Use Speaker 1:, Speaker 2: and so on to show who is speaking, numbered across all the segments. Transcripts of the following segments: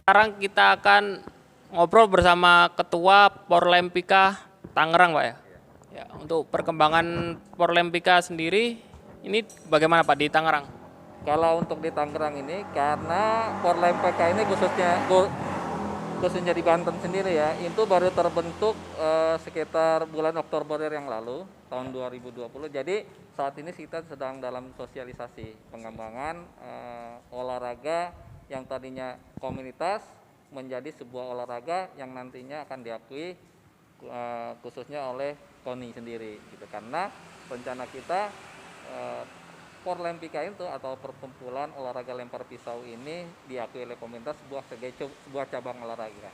Speaker 1: Sekarang kita akan ngobrol bersama Ketua Porlempika Tangerang, Pak ya. Ya, untuk perkembangan Porlempika sendiri, ini bagaimana Pak di Tangerang?
Speaker 2: Kalau untuk di Tangerang ini, karena Porlempika ini khususnya di Banten sendiri ya, itu baru terbentuk sekitar bulan Oktober yang lalu, tahun 2020. Jadi saat ini kita sedang dalam sosialisasi pengembangan olahraga yang tadinya komunitas menjadi sebuah olahraga yang nantinya akan diakui khususnya oleh KONI sendiri gitu. Karena rencana kita Porlempika itu atau perkumpulan olahraga lempar pisau ini diakui oleh pemerintah sebuah cabang olahraga.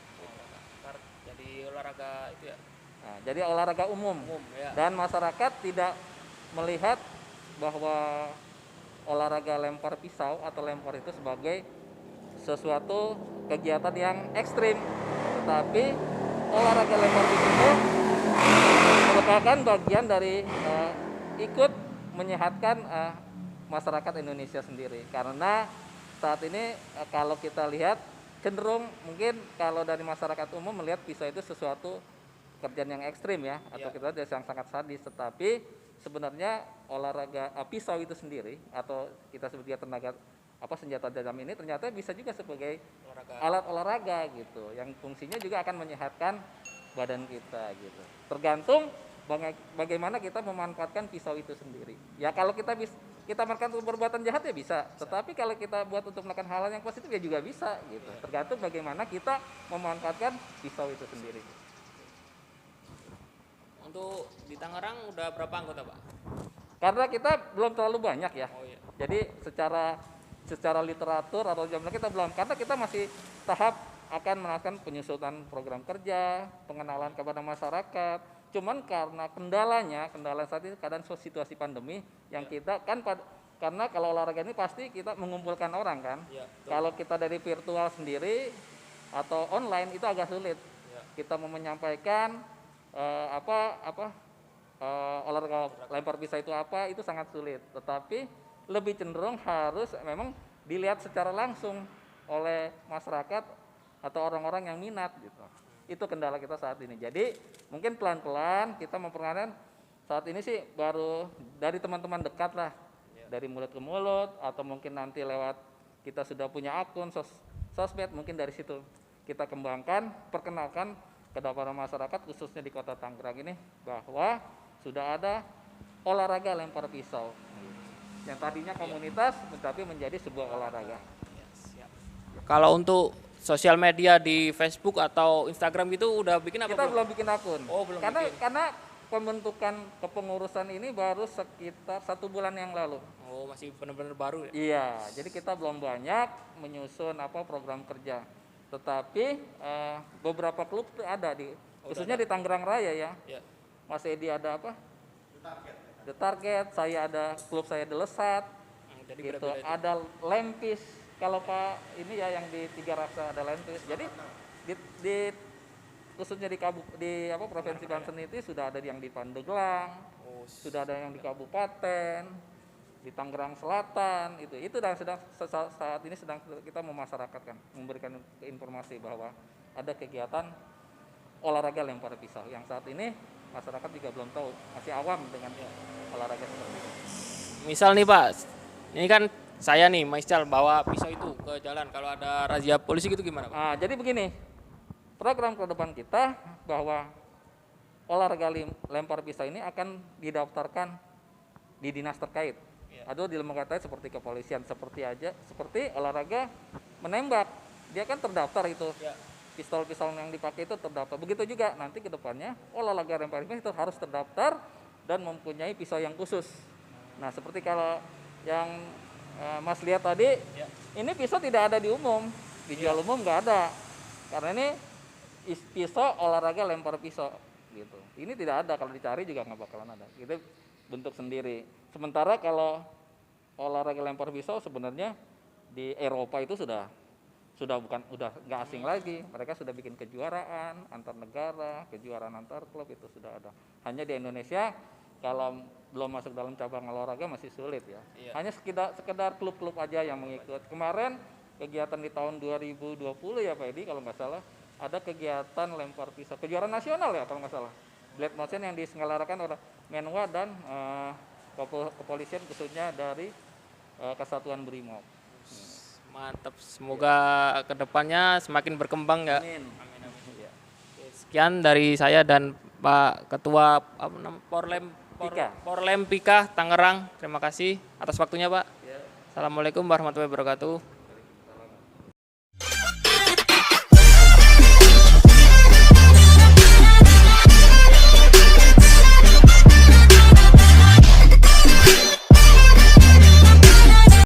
Speaker 1: Jadi olahraga itu ya.
Speaker 2: Nah, jadi olahraga umum
Speaker 1: Ya.
Speaker 2: dan masyarakat tidak melihat bahwa olahraga lempar pisau atau lempar itu sebagai sesuatu kegiatan yang ekstrim, tetapi olahraga lempar pisau itu merupakan bagian dari ikut menyehatkan masyarakat Indonesia sendiri. Karena saat ini kalau kita lihat cenderung mungkin kalau dari masyarakat umum melihat pisau itu sesuatu pekerjaan yang ekstrim ya, atau kita lihat yang sangat sadis. Tetapi sebenarnya olahraga pisau itu sendiri atau kita sebutnya tenaga senjata tajam ini ternyata bisa juga sebagai alat olahraga gitu, yang fungsinya juga akan menyehatkan badan kita gitu. Tergantung bagaimana kita memanfaatkan pisau itu sendiri. Ya kalau kita makan untuk perbuatan jahat ya bisa, tetapi kalau kita buat untuk melakukan hal yang positif ya juga bisa gitu. Tergantung bagaimana kita memanfaatkan pisau itu sendiri.
Speaker 1: Untuk di Tangerang udah berapa anggota Pak?
Speaker 2: Karena kita belum terlalu banyak ya.
Speaker 1: Oh iya.
Speaker 2: Jadi secara literatur atau jumlah kita belum, karena kita masih tahap akan melakukan penyusunan program kerja, pengenalan kepada masyarakat. Cuman karena kendala saat ini keadaan situasi pandemi yang kita kan karena kalau olahraga ini pasti kita mengumpulkan orang kan. Kalau kita dari virtual sendiri atau online itu agak sulit. Kita mau menyampaikan olahraga lempar pisau itu apa, itu sangat sulit. Tetapi lebih cenderung harus memang dilihat secara langsung oleh masyarakat atau orang-orang yang minat gitu. Itu kendala kita saat ini. Jadi mungkin pelan-pelan kita memperkenalkan. Saat ini sih baru dari teman-teman dekat lah, dari mulut ke mulut, atau mungkin nanti lewat kita sudah punya akun sosmed, mungkin dari situ kita kembangkan, perkenalkan kepada masyarakat khususnya di Kota Tangerang ini bahwa sudah ada olahraga lempar pisau yang tadinya komunitas tetapi menjadi sebuah olahraga.
Speaker 1: Kalau untuk sosial media di Facebook atau Instagram gitu udah bikin apa?
Speaker 2: Kita belum bikin akun.
Speaker 1: Oh, belum bikin.
Speaker 2: Karena pembentukan kepengurusan ini baru sekitar 1 bulan yang lalu.
Speaker 1: Oh, masih benar-benar baru ya?
Speaker 2: Iya, jadi kita belum banyak menyusun program kerja. Tetapi beberapa klub ada khususnya di Tangerang Raya ya. Mas Edi ada The Target, saya ada klub saya The Lesat. Gitu. Ada Lempis. Kalau Pak ini ya yang di Tiga Raksa ada Lempis. Jadi di khususnya di Provinsi Banten itu sudah ada yang di Pandeglang, sudah ada yang di kabupaten, di Tangerang Selatan itu dan saat ini sedang kita memasyarakatkan, memberikan informasi bahwa ada kegiatan olahraga lempar pisau yang saat ini masyarakat juga belum tahu, masih awam dengan olahraga seperti itu.
Speaker 1: Misal nih Pak, ini kan saya nih Maiscal bawa pisau itu ke jalan, kalau ada razia polisi gitu gimana Pak?
Speaker 2: Nah, jadi begini, program ke depan kita bahwa olahraga lempar pisau ini akan didaftarkan di dinas terkait atau di lembaga terkait seperti kepolisian, seperti olahraga menembak, dia kan terdaftar itu. Pistol-pistol yang dipakai itu terdaftar. Begitu juga nanti ke depannya olahraga lempar pisau itu harus terdaftar dan mempunyai pisau yang khusus. Nah, seperti kalau yang Mas lihat tadi, ini pisau tidak ada di umum, dijual umum nggak ada, karena ini pisau olahraga lempar pisau gitu. Ini tidak ada, kalau dicari juga nggak bakalan ada. Itu bentuk sendiri. Sementara kalau olahraga lempar pisau sebenarnya di Eropa itu sudah nggak asing lagi. Mereka sudah bikin kejuaraan antar negara, kejuaraan antar klub itu sudah ada. Hanya di Indonesia kalau belum masuk dalam cabang olahraga masih sulit ya. Hanya sekedar klub-klub aja yang mengikut. Kemarin kegiatan di tahun 2020 ya Pak Edi kalau nggak salah, ada kegiatan lempar pisau, kejuaraan nasional ya kalau nggak salah, Blade Motion yang diselenggarakan oleh Menwa dan kepolisian khususnya dari Kesatuan Brimob.
Speaker 1: Mantap, semoga kedepannya semakin berkembang ya.
Speaker 2: Amin.
Speaker 1: Oke, sekian dari saya dan Pak Ketua apa namanya, Porlempika Tangerang. Terima kasih atas waktunya Pak.
Speaker 2: Ya.
Speaker 1: Assalamualaikum warahmatullahi wabarakatuh.